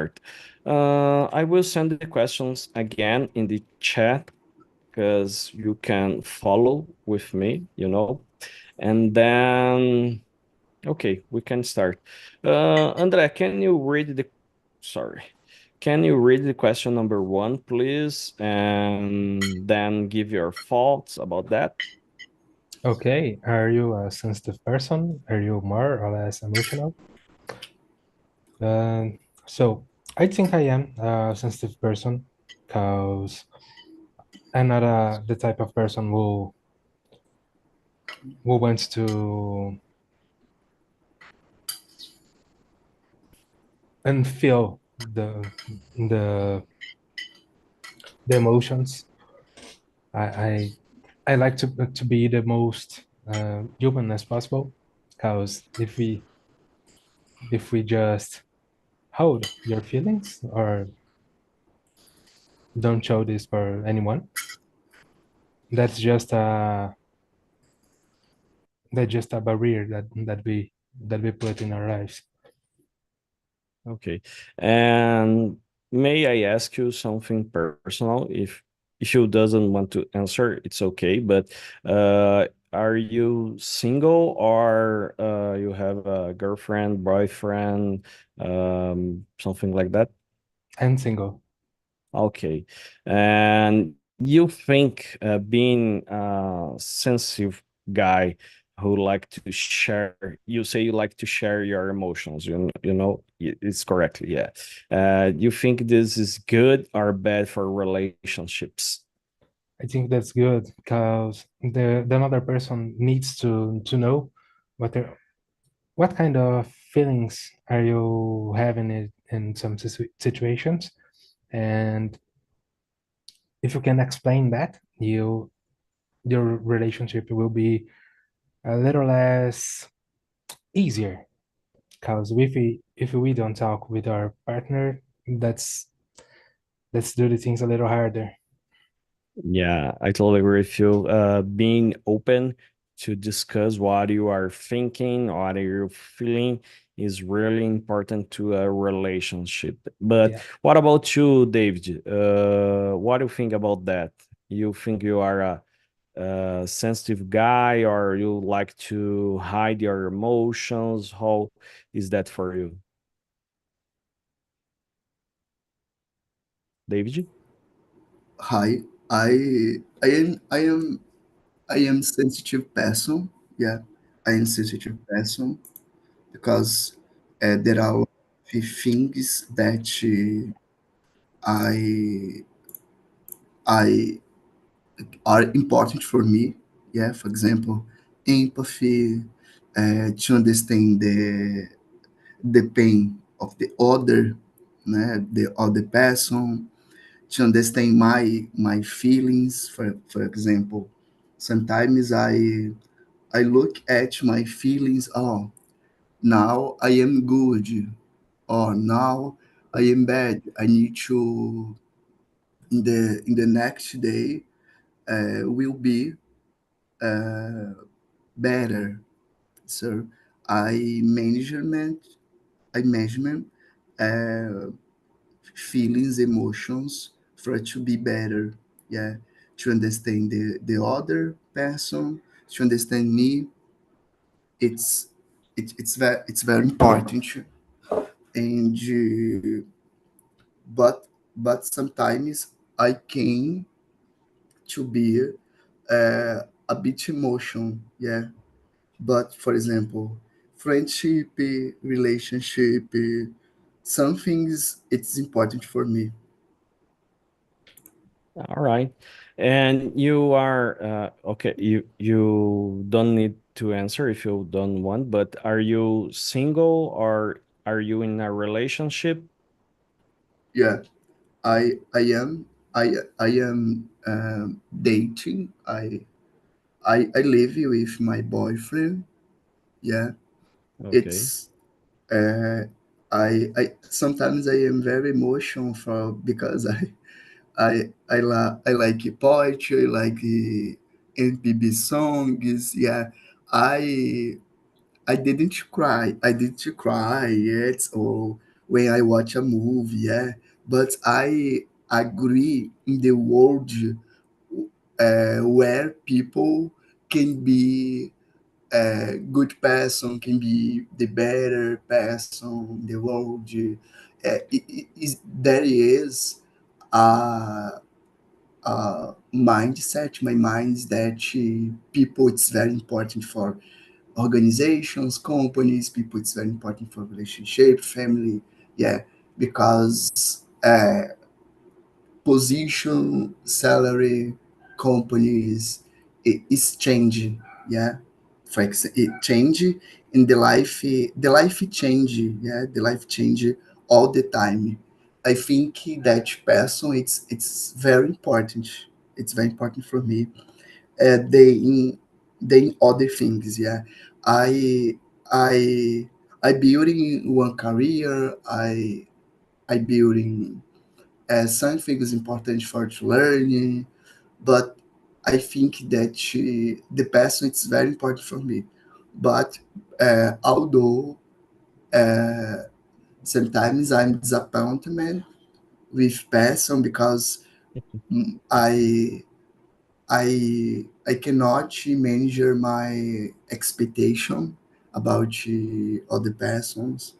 start. I will send the questions again in the chat because you can follow with me, and then, okay, we can start. André, sorry, can you read the question number one, please, and then give your thoughts about that? Okay, are you a sensitive person? Are you more or less emotional? Um, so I think I am a sensitive person because I'm not the type of person who wants to and feel the the emotions. I I, I like to be the most human as possible because if we just hold your feelings or don't show this for anyone, that's just a barrier that we put in our lives. Okay. And may I ask you something personal? If you doesn't want to answer, it's okay. But are you single or you have a girlfriend, boyfriend, something like that? I'm single. Okay. And you think being a sensitive guy who like to share, you say you like to share your emotions, it's correctly, yeah. You think this is good or bad for relationships? I think that's good because the another person needs to know what they what kind of feelings are you having in some situations, and if you can explain that, your relationship will be a little less easier. Because if we don't talk with our partner, let's do the things a little harder. Yeah, I totally agree with you. Being open to discuss what you are thinking, what you're feeling is really important to a relationship. But Yeah, what about you, David? What do you think about that? You think you are a sensitive guy, or you like to hide your emotions? How is that for you, David? Hi, I am I am sensitive person. Yeah, I am sensitive person because there are few things that I I are important for me. Yeah, for example, empathy, to understand the pain of the other, the other person, to understand my feelings. For example, sometimes I look at my feelings. Oh, now I am good, or now I am bad. I need to in the next day will be better. So I management I management uh, feelings, emotions for it to be better. Yeah, to understand the other person, to understand me. It's it's very important. And but sometimes I can to be a bit emotion. Yeah, but for example, friendship, relationship, some things it's important for me. All right. And you are okay, you don't need to answer if you don't want, but are you single or are you in a relationship? Yeah, I am I am dating. I live with my boyfriend. Yeah, Okay. it's uh, I sometimes I am very emotional for because I like poetry, like MPB songs. Yeah, I I didn't cry. I didn't cry yet, or when I watch a movie, yeah. But I agree in the world where people can be a good person, can be the better person in the world. There is a, a mindset. My mind is that people, it's very important for organizations, companies, people, it's very important for relationship, family, yeah, because position, salary, companies, it is changing, yeah. For example, it change in the life change, yeah, the life change all the time. I think that person, it's very important. It's very important for me. They in other things, yeah. I I I building one career. I building something is important for to learn, but I think that the person is very important for me. But although sometimes I'm disappointment with person because I I cannot manage my expectation about other persons.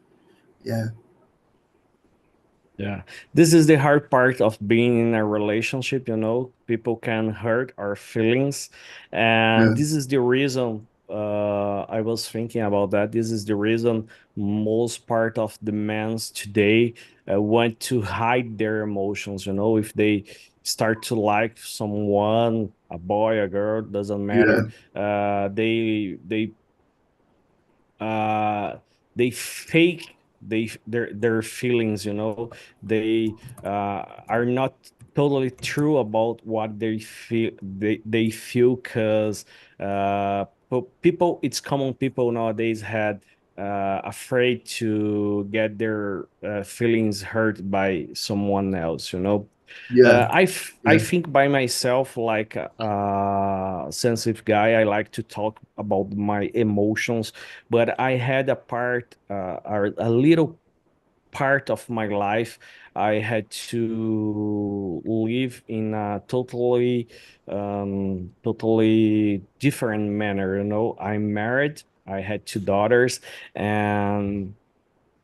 Yeah, Yeah, this is the hard part of being in a relationship, you know. People can hurt our feelings, and yeah, this is the reason I was thinking about that. This is the reason most part of the men today want to hide their emotions, you know. If they start to like someone, a boy, a girl, doesn't yeah, matter, uh they fake their feelings, you know. They are not totally true about what they feel, because people, it's common, people nowadays had afraid to get their feelings hurt by someone else, you know. yeah, I yeah, think by myself, like sensitive guy, I like to talk about my emotions, but I had a part, or a little part of my life, I had to live in a totally different manner. You know, I'm married. I had two daughters, and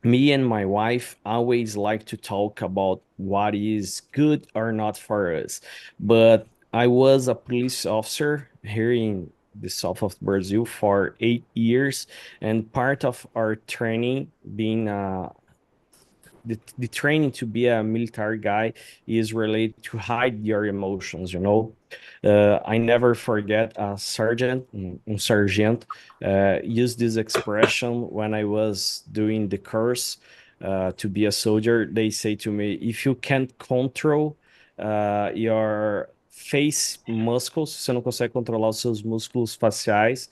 me and my wife always like to talk about what is good or not for us. But I was a police officer here in the south of Brazil for 8 years, and part of our training, being the training to be a military guy, is related to hide your emotions, you know. I never forget a sergeant, sergeant, used this expression when I was doing the course to be a soldier. They say to me, if you can't control your face muscles, se você não consegue controlar os seus músculos faciais,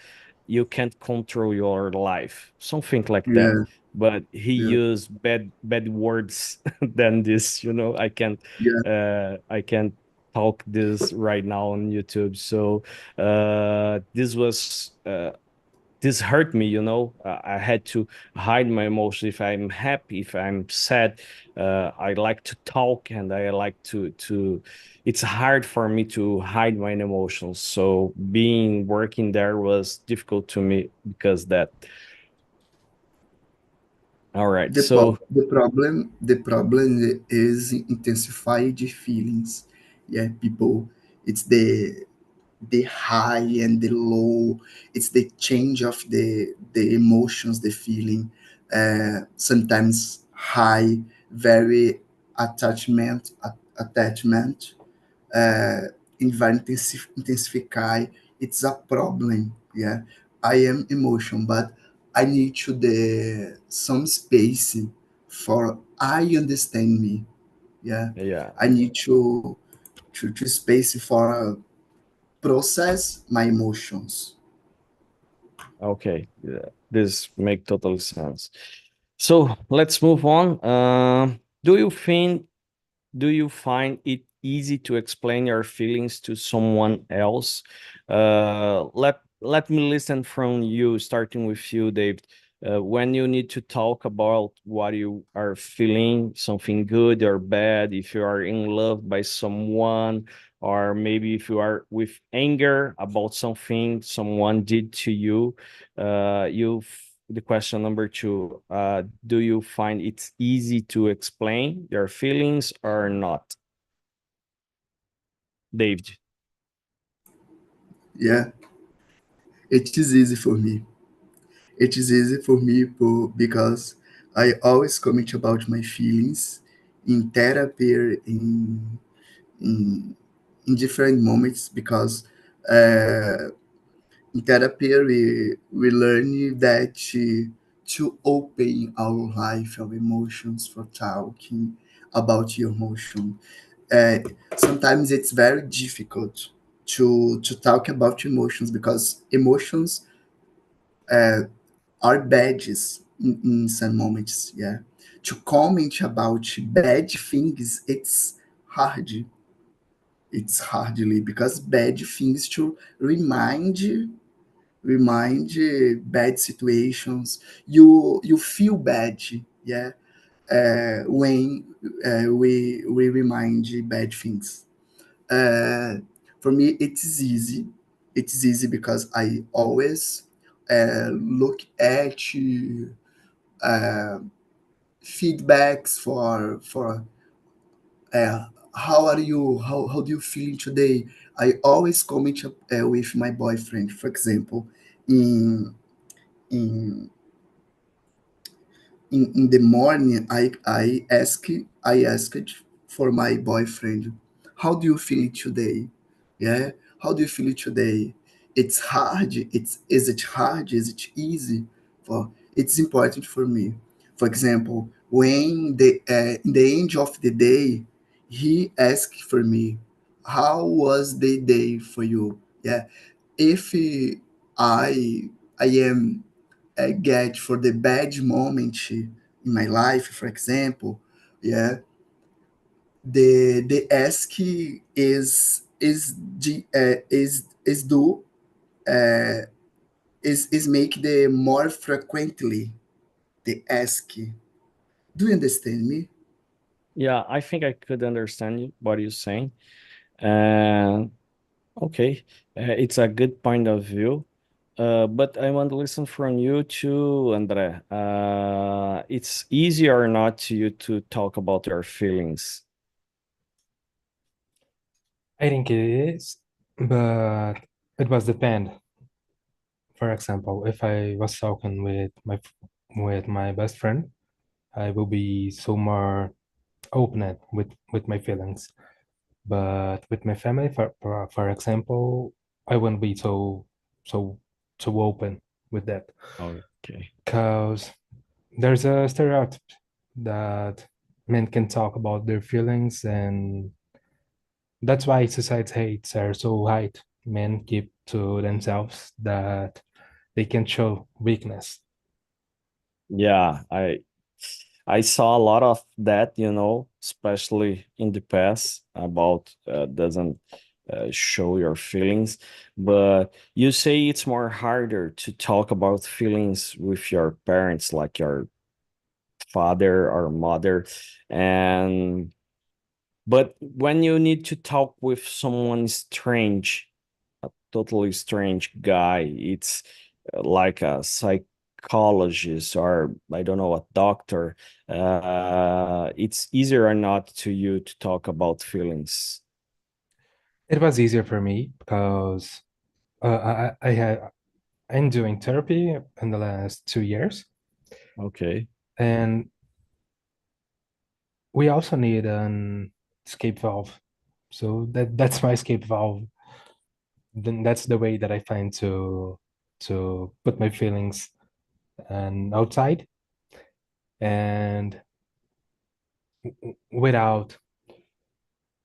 you can't control your life. Something like that. yeah, But he yeah, used bad words than this, you know. yeah. I can't talk this right now on YouTube. So this hurt me, you know. I had to hide my emotions. If I'm happy, if I'm sad, I like to talk, and I like to it's hard for me to hide my emotions. So being working there was difficult to me because that. All right. So The problem is intensified feelings. Yeah, people, it's the high and the low. It's the change of the emotions, the feeling. Sometimes high, very attachment, intensify. It's a problem. Yeah, I am emotion, but I need to the some space for I understand me. Yeah, yeah. I need to space for process my emotions. Okay, yeah, this make total sense. So let's move on. Do you find it easy to explain your feelings to someone else? Let me listen from you, starting with you, David. when you need to talk about what you are feeling, something good or bad, if you are in love by someone, or maybe if you are with anger about something someone did to you, the question number two, do you find it's easy to explain your feelings or not? David. Yeah, it is easy for me. It is easy for me because I always comment about my feelings in therapy, in, in different moments, because uh, in therapy we learn that to open our life, our emotions, for talking about your emotion. Uh, Sometimes it's very difficult to talk about emotions because emotions are badges in some moments. Yeah, to comment about bad things, it's hardly because bad things to remind bad situations. You feel bad, yeah, when we remind bad things. uh, for me it is easy. It is easy because I always look at uh, feedbacks for how are you, how do you feel today. I always comment with my boyfriend, for example, in in in the morning. I asked for my boyfriend, how do you feel today? Yeah, how do you feel today? It's hard. Is it hard? Is it easy? For It's important for me. For example, when the in the end of the day, he asked for me, how was the day for you? Yeah, if I am get for the bad moment in my life, for example, yeah, the ask is do is make the more frequently the ask. Do you understand me? Yeah, I think I could understand what you're saying. And okay, it's a good point of view. But I want to listen from you too, Andre. It's easier or not to you to talk about your feelings? I think it is, but it was depend. For example, if I was talking with my best friend, I will be so more open with my feelings. But with my family, for example, I wouldn't be so so open with that, Okay. because there's a stereotype that men can talk about their feelings, and that's why society hates are so high. Men keep to themselves that they can show weakness. Yeah, I saw a lot of that, especially in the past about doesn't show your feelings. But you say it's more harder to talk about feelings with your parents, like your father or mother. And but when you need to talk with someone strange, a totally strange guy, it's like a psychologist or I don't know, a doctor. It's easier or not to you to talk about feelings. It was easier for me because I'm doing therapy in the last 2 years, Okay. and we also need an escape valve. So that's my escape valve. Then that's the way that I find to put my feelings and outside, and without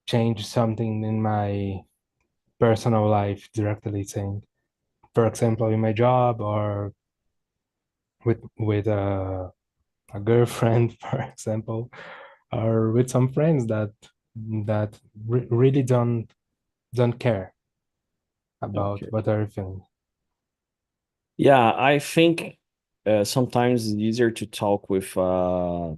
change something in my personal life directly, saying, for example, in my job or with a girlfriend, for example, or with some friends that really don't care about Okay. what are feeling. Yeah, I think sometimes it's easier to talk with a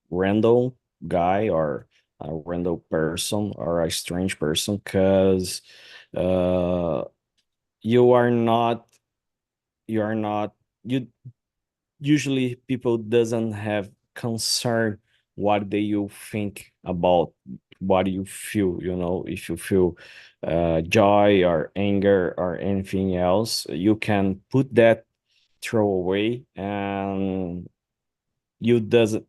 random guy or a random person or a strange person because uh, you are not you are not you usually people doesn't have concern what they you think about what you feel, if you feel joy or anger or anything else, you can put that throw away, and you doesn't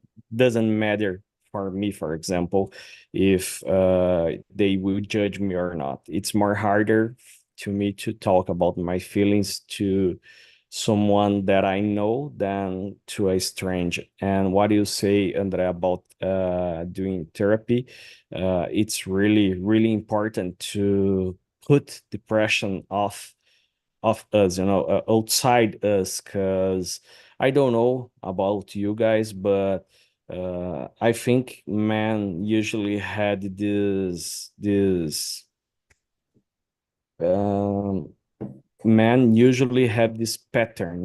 matter for me, for example, if they will judge me or not. It's more harder to me to talk about my feelings to someone that I know than to a stranger. And what you say, Andre, about doing therapy, it's really really important to put depression off us, outside us, because I don't know about you guys, but I think men usually had this um, men usually have this pattern,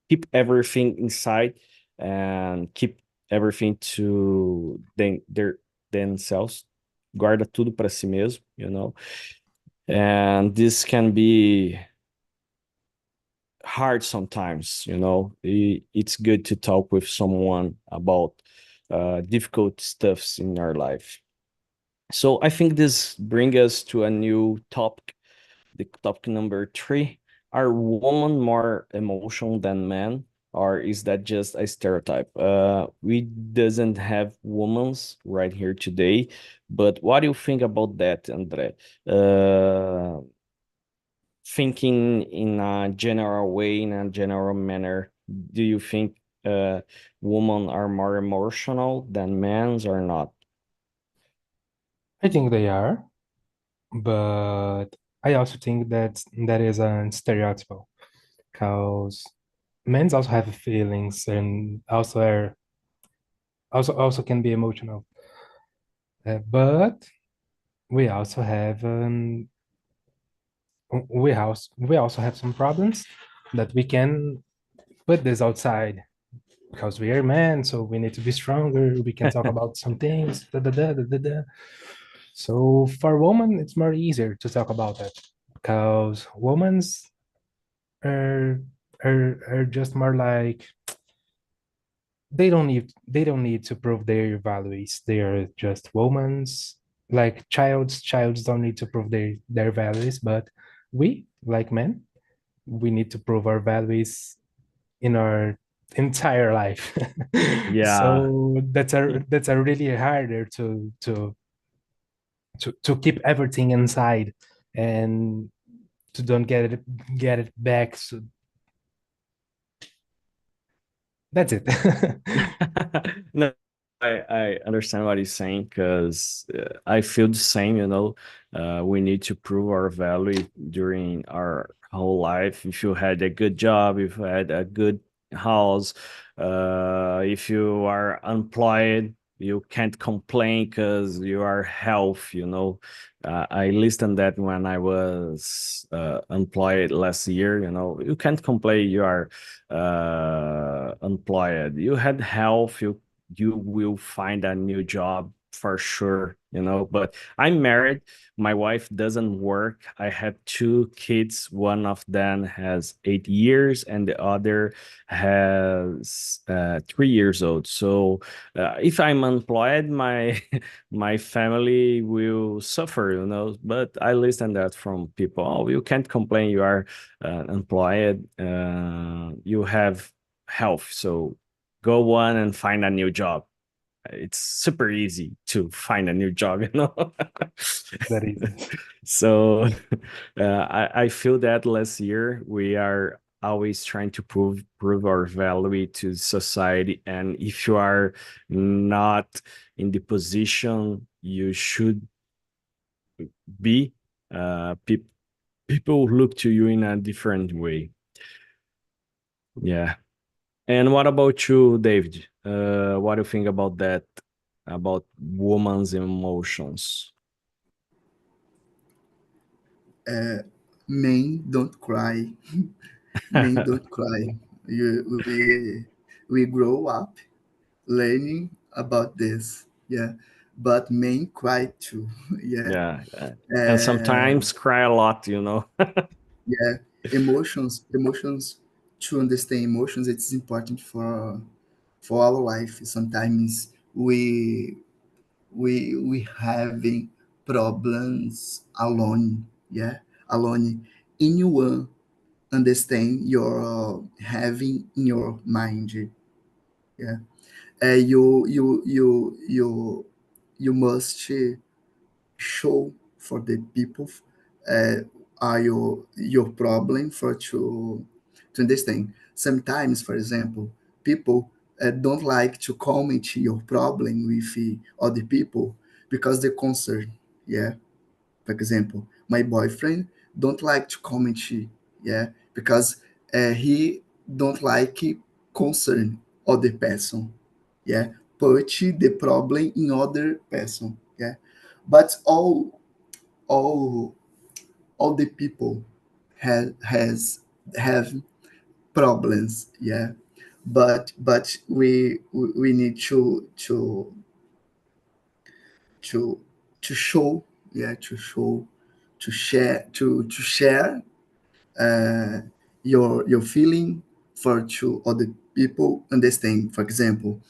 keep everything inside and keep everything to themselves, guarda tudo para si mesmo, and this can be hard sometimes, it's good to talk with someone about difficult stuffs in our life. So I think this brings us to a new topic, the topic number 3. Are women more emotional than men, or is that just a stereotype? We doesn't have women's right here today, but what do you think about that, Andre? uh, Thinking in a general way, in a general manner, do you think women are more emotional than men's or not? I think they are, but I also think that is a stereotype because men also have feelings and also can be emotional. But we also have we also have some problems that we can put this outside because we are men, so we need to be stronger. We can talk about some things. Da, da, da, da, da, da. So for women, it's more easier to talk about that because women's are are just more like they don't need to prove their values. They are just women's like childs don't need to prove their values, but we like men, we need to prove our values in our entire life. Yeah. So that's a really harder to keep everything inside and to don't get it back. So that's it. No, I understand what he's saying because I feel the same, we need to prove our value during our whole life. If you had a good job, if you had a good house, if you are employed, you can't complain because you are health, I listened that when I was employed last year, you can't complain you are employed. You had health, you will find a new job for sure, but I'm married. My wife doesn't work. I have 2 kids. One of them has 8 years and the other has 3 years old. So if I'm employed, my my family will suffer, but I listen that from people. Oh, you can't complain, you are employed, you have health, so go on and find a new job. It's super easy to find a new job, That is So I feel that last year we are always trying to prove our value to society, and if you are not in the position you should be, people look to you in a different way. Yeah. And what about you, David? What do you think about that, about woman's emotions? Men don't cry. Men don't cry. We grow up learning about this. Yeah, but men cry too. Yeah, Yeah, and uh, sometimes cry a lot, you know. yeah. Emotions. To understand emotions, it's important for our life. Sometimes we having problems alone. Yeah, alone. Anyone understand your having in your mind. Yeah, you must show for the people uh, are your problem for to understand. Sometimes, for example, people don't like to comment your problem with other people because they're concerned. Yeah, for example, my boyfriend don't like to comment, yeah, because he don't like concern other person, yeah, put the problem in other person, yeah, but all all the people have problems, yeah, but we need to to show, yeah, to show, to share uh, your feeling for to other people understand. For example,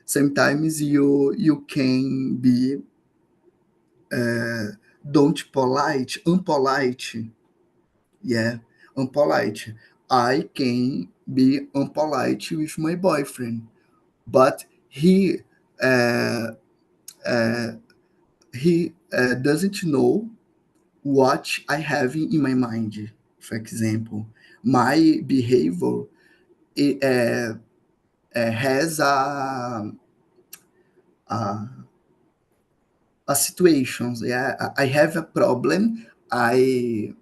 sometimes you can be don't polite, unpolite, yeah, unpolite. I can be unpolite with my boyfriend, but uh, uh, he doesn't know what I have in my mind. For example, my behavior it, has a a situations. Yeah, I have a problem. I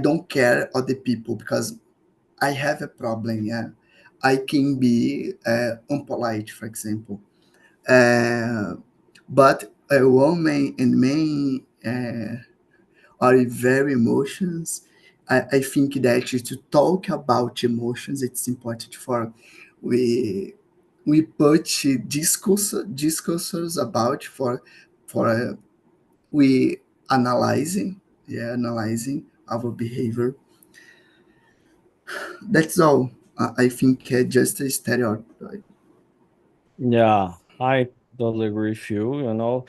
don't care other people because I have a problem. Yeah, I can be unpolite, for example. Uh, but a woman and man are very emotions. I think that to talk about emotions, it's important for we we put discourses about for we analyzing, yeah, analyzing our behavior. That's all. I think just a stereotype. Yeah, I totally agree with you. You know,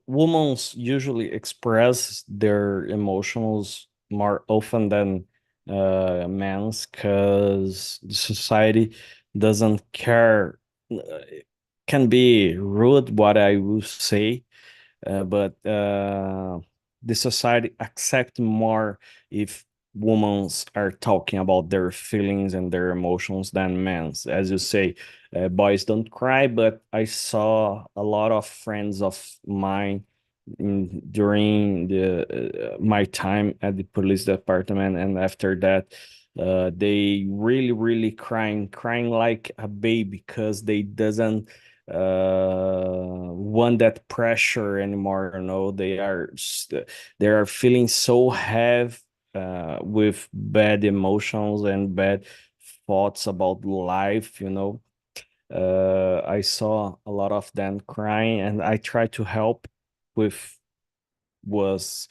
women usually express their emotions more often than men's, because the society doesn't care. It can be rude, what I will say, but the society accept more if women are talking about their feelings and their emotions than men's. As you say, boys don't cry, but I saw a lot of friends of mine during my time at the police department, and after that, they really crying like a baby because they doesn't want that pressure anymore. You know, they are feeling so heavy, with bad emotions and bad thoughts about life, you know. I saw a lot of them crying, and I tried to help with was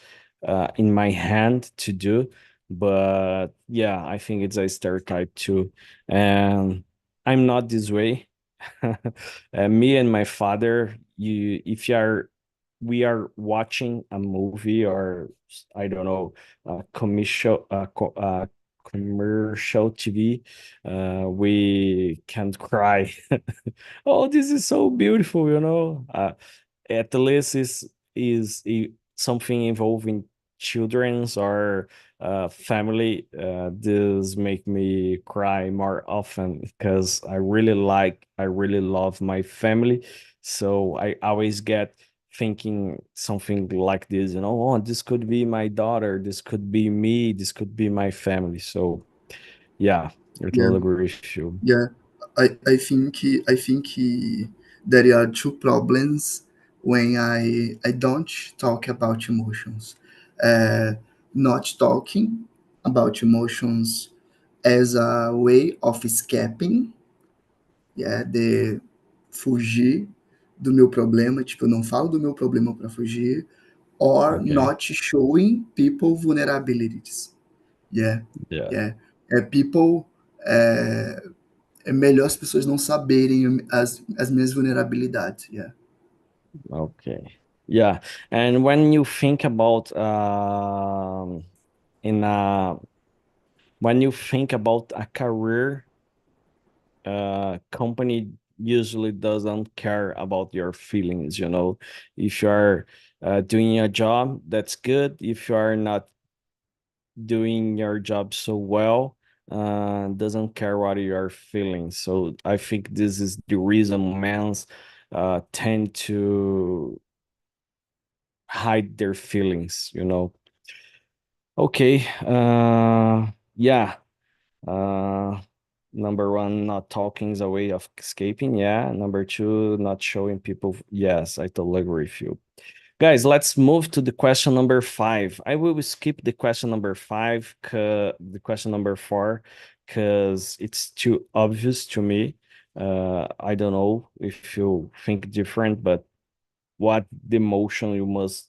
in my hand to do. But yeah, I think it's a stereotype too, and I'm not this way. Me and my father, you if you are we are watching a movie, or I don't know, commercial TV, we can't cry. Oh, this is so beautiful, you know. At least is something involving children's or family. This make me cry more often because I really love my family. So I always get thinking something like this, you know. Oh, this could be my daughter, this could be me, this could be my family. So yeah, I Yeah, totally agree with you. yeah. I think there are two problems when I don't talk about emotions. Uh, Not talking, about emotions as a way of escaping, de fugir do meu problema, tipo, eu não falo do meu problema para fugir, or Okay. not showing people vulnerabilities. Yeah, Yeah. yeah. People, é melhor as pessoas não saberem as minhas vulnerabilidades. Yeah. Okay. Yeah. And when you think about in a when you think about a career, company usually doesn't care about your feelings, you know. If you're doing a job, that's good. If you are not doing your job so well, doesn't care what you are feeling. So I think this is the reason men tend to hide their feelings, you know. Okay. Yeah. Uh, number one, not talking is a way of escaping. Yeah. Number two, not showing people. Yes, I totally agree with you. Guys, let's move to the question number 5. I will skip the question number 5, the question number 4, because it's too obvious to me. I don't know if you think different, but what the emotion you must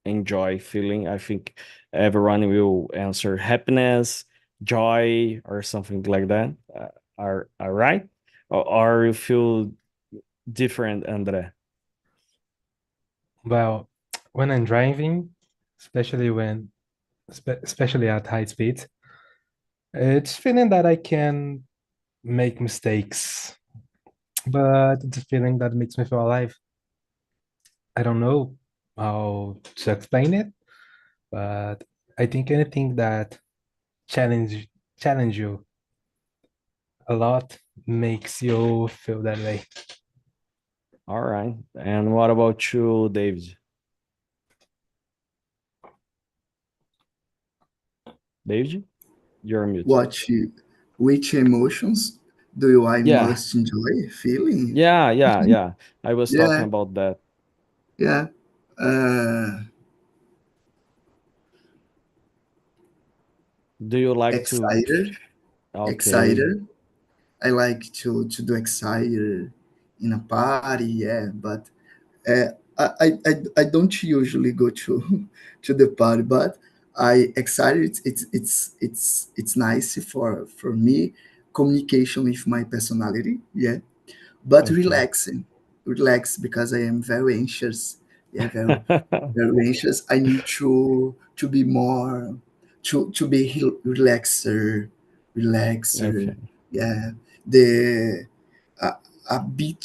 enjoy feeling. I think everyone will answer happiness, joy, or something like that. Are right? Or you feel different, Andre? Well, when I'm driving, especially especially at high speed, it's feeling that I can make mistakes, but it's a feeling that makes me feel alive. I don't know how to explain it, but I think anything that challenge challenge you a lot makes you feel that way. All right. And what about you, David? David, you're on mute. Which emotions do I Yeah, must enjoy feeling? yeah. I was talking Yeah, about that. yeah. Uh, Do you like to? excited, Okay, excited. I like to do excited in a party, yeah, but I don't usually go to to the party, but I excited. It's nice for me communication with my personality, yeah. But okay. relax because I am very anxious. Yeah, very anxious. I need to be more to be relaxer, relaxer. Okay. Yeah, the a, a bit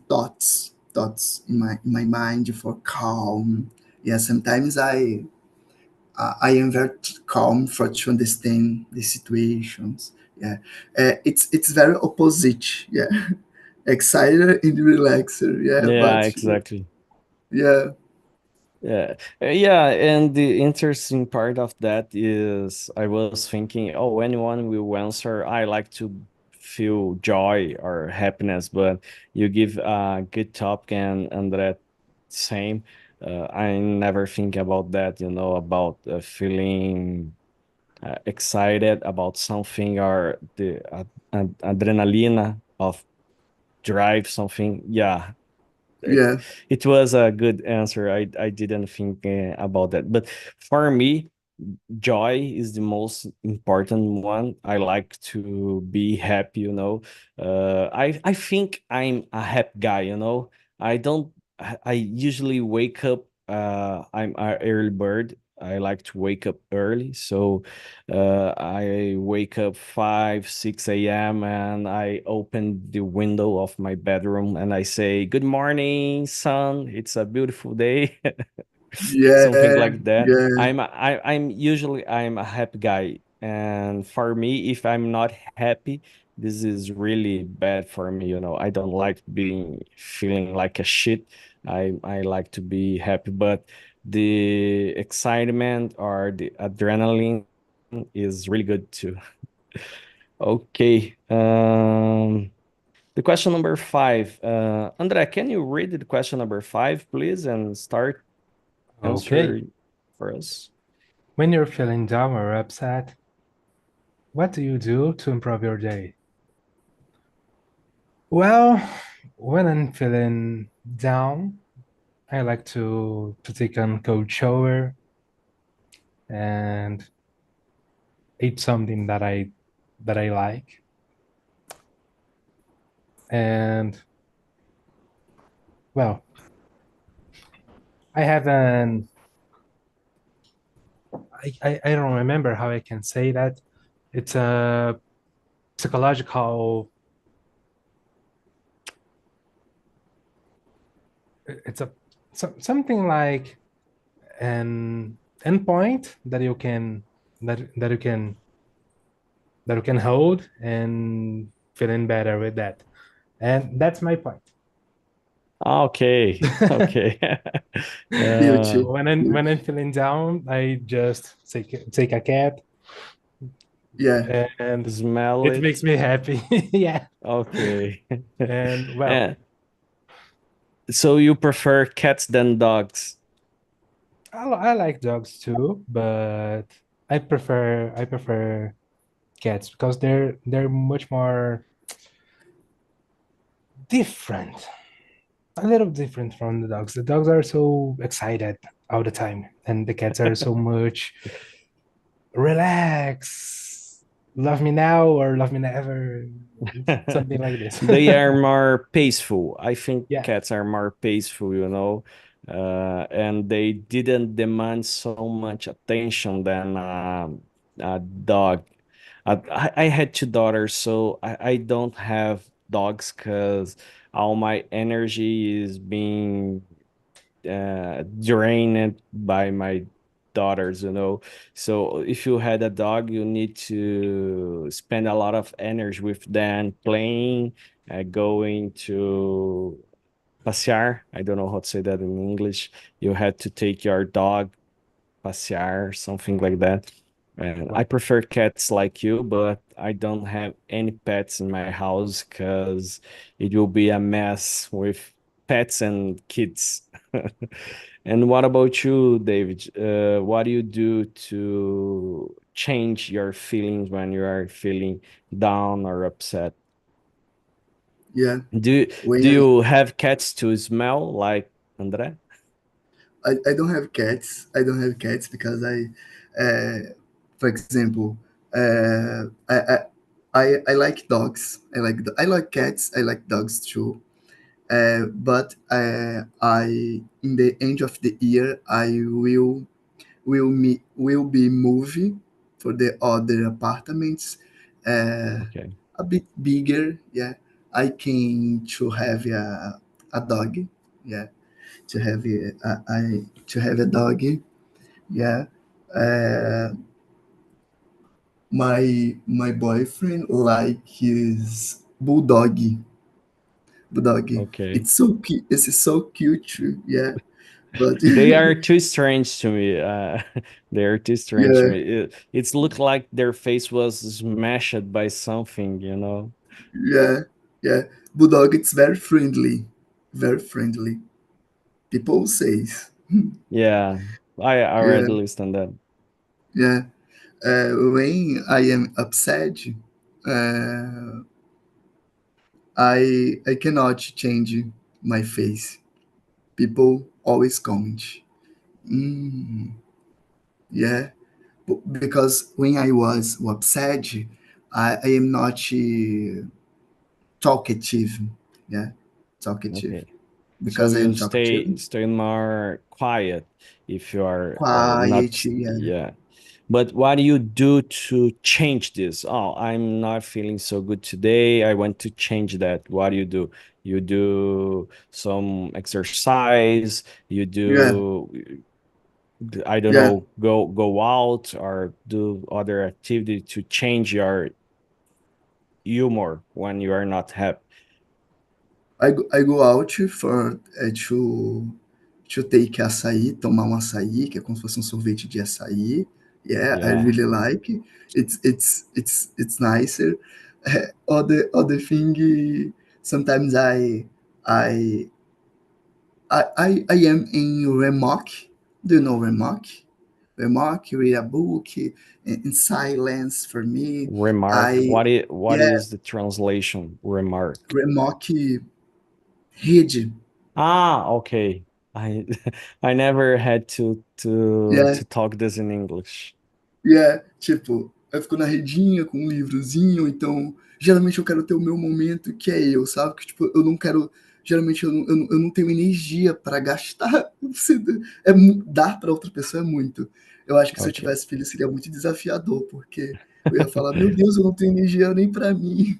thoughts in my mind for calm. Yeah, sometimes I am very calm for to understand the situations. Yeah, it's very opposite. Yeah, excited and relaxer. Yeah, Yeah, but exactly. yeah, Yeah, and the interesting part of that is I was thinking, oh, anyone will answer, I like to feel joy or happiness, but you give a good topic and that same. I never think about that, you know, about feeling excited about something or the adrenaline of drive something. Yeah, it, yeah, it was a good answer. I didn't think about that. But for me, joy is the most important one. I like to be happy, you know. I think I'm a happy guy, you know. I don't I usually wake up I'm an early bird. I like to wake up early. So I wake up 5, 6 a.m. and I open the window of my bedroom and I say, "Good morning, sun. It's a beautiful day." Something yeah, like that. yeah, I'm usually I'm a happy guy, and for me, if I'm not happy, this is really bad for me. You know, I don't like being feeling like a shit. I like to be happy, but the excitement or the adrenaline is really good too. Okay. The question number 5. André, can you read the question number 5, please, and start Okay. answer for us? When you're feeling down or upset, what do you do to improve your day? Well, when I'm feeling down, I like to take a cold shower and eat something that I like. And well, I haven't I don't remember how I can say that. It's a psychological it's a something like an endpoint that you can that you can hold and feeling better with that. And that's my point. Okay, okay. Beauty. When I'm feeling down, I just take a cat Yeah. and Smell it it. makes me happy. Yeah. Okay. And well, Yeah. So you prefer cats than dogs? I like dogs too, but I prefer cats because they're much more different, a little different from the dogs. The dogs are so excited all the time, and the cats are so much relax, love me now or love me never, something like this. They are more peaceful. I think Yeah, cats are more peaceful, and they didn't demand so much attention than a dog. I had two daughters, so I don't have dogs because all my energy is being drained by my daughters. So if you had a dog, you need to spend a lot of energy with them playing, going to passear. I don't know how to say that in English. You had to take your dog passear, something like that. And I well, prefer cats like you, but I don't have any pets in my house because it will be a mess with pets and kids. And what about you, David? What do you do to change your feelings when you are feeling down or upset? Yeah. Do When do you have cats to smell like Andre? I don't have cats. I don't have cats because for example, I like dogs. I like cats. I like dogs too. But I in the end of the year I will be moving for the other apartments, uh, Okay, a bit bigger. Yeah, I can to have a dog. Yeah, to have a dog. Yeah, uh, my boyfriend like his bulldog. okay. It's so cute. It's so cute. Too. Yeah, but They are too strange to me. They are too strange to yeah, me. It's looked like their face was smashed by something. yeah, yeah. Bulldog. It's very friendly. Very friendly. People says. Yeah, I Yeah, already listened that. yeah. When I am upset, uh, I cannot change my face. People always comment. Mm, yeah, because when I was upset, I am not talkative. Yeah, talkative Okay. So because I you am stay talkative. stay more quiet if you are not. Quiet. Yeah, Yeah. But what do you do to change this? Oh, I'm not feeling so good today. I want to change that. What do you do? You do some exercise, you yeah, do, I don't yeah. know, go out or do other activity to change your humor when you are not happy. I go out for to take açaí, tomar um açaí, que é como se fosse um sorvete de açaí. Yeah, I Yeah. really like. It's nicer. Other thing, sometimes I am in Remock. Do you know Remock? remark, read a book in silence for me. Remark. I What yeah, is the translation? Remark. remark rede. Ah, okay. I I never had Yeah, to talk this in English. tipo, eu fico na redinha com um livrozinho, então geralmente eu quero ter o meu momento que é eu, sabe? Que tipo, eu não quero. Geralmente eu não tenho energia para gastar. Dar para outra pessoa é muito. Eu acho que se eu Okay. tivesse filho seria muito desafiador, porque eu ia falar, meu Deus, eu não tenho energia nem para mim.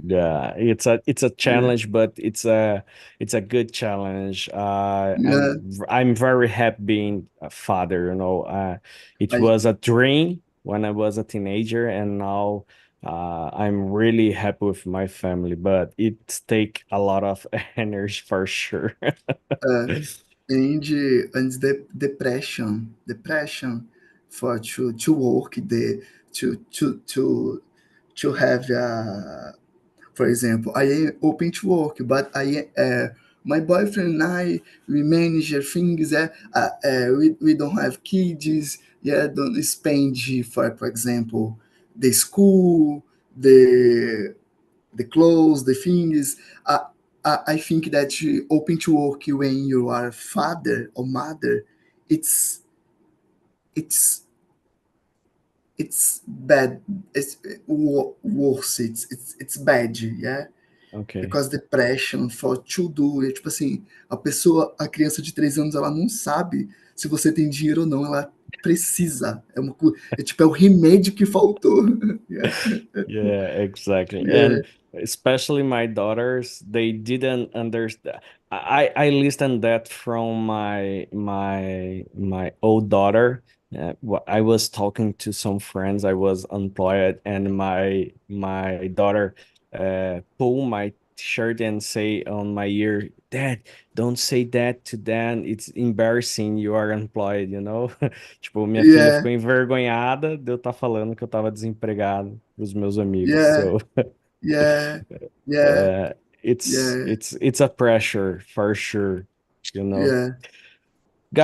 Yeah, it's a É, challenge, but it's a good challenge. é, I'm very happy being a father, you know. It mas, was a dream when I was a teenager, and now I'm really happy with my family, but it take a lot of energy for sure. é, and depression for to work to have for example, I am open to work, but my boyfriend and I we manage things. We don't have kids. Yeah, don't spend for example the school, the clothes, the things. I think that open to work when you are father or mother, it's it's it's bad. It's worse. It's bad. Yeah, Okay. because depression for to do. É tipo assim, a criança de 3 anos, ela não sabe se você tem dinheiro ou não. Ela precisa. É tipo, é o remédio que faltou. Yeah, Yeah, exactly. yeah, And especially my daughters, they didn't understand. I listened that from my old daughter. I was talking to some friends. I was employed, and my daughter pull my shirt and say on my ear, "Dad, don't say that to Dan. It's embarrassing. You are employed, you know." Tipo, minha filha yeah, ficou envergonhada de eu estar falando que eu estava desempregado pros meus amigos. yeah, So, yeah, yeah, uh, it's yeah, it's it's a pressure for sure, you know. yeah.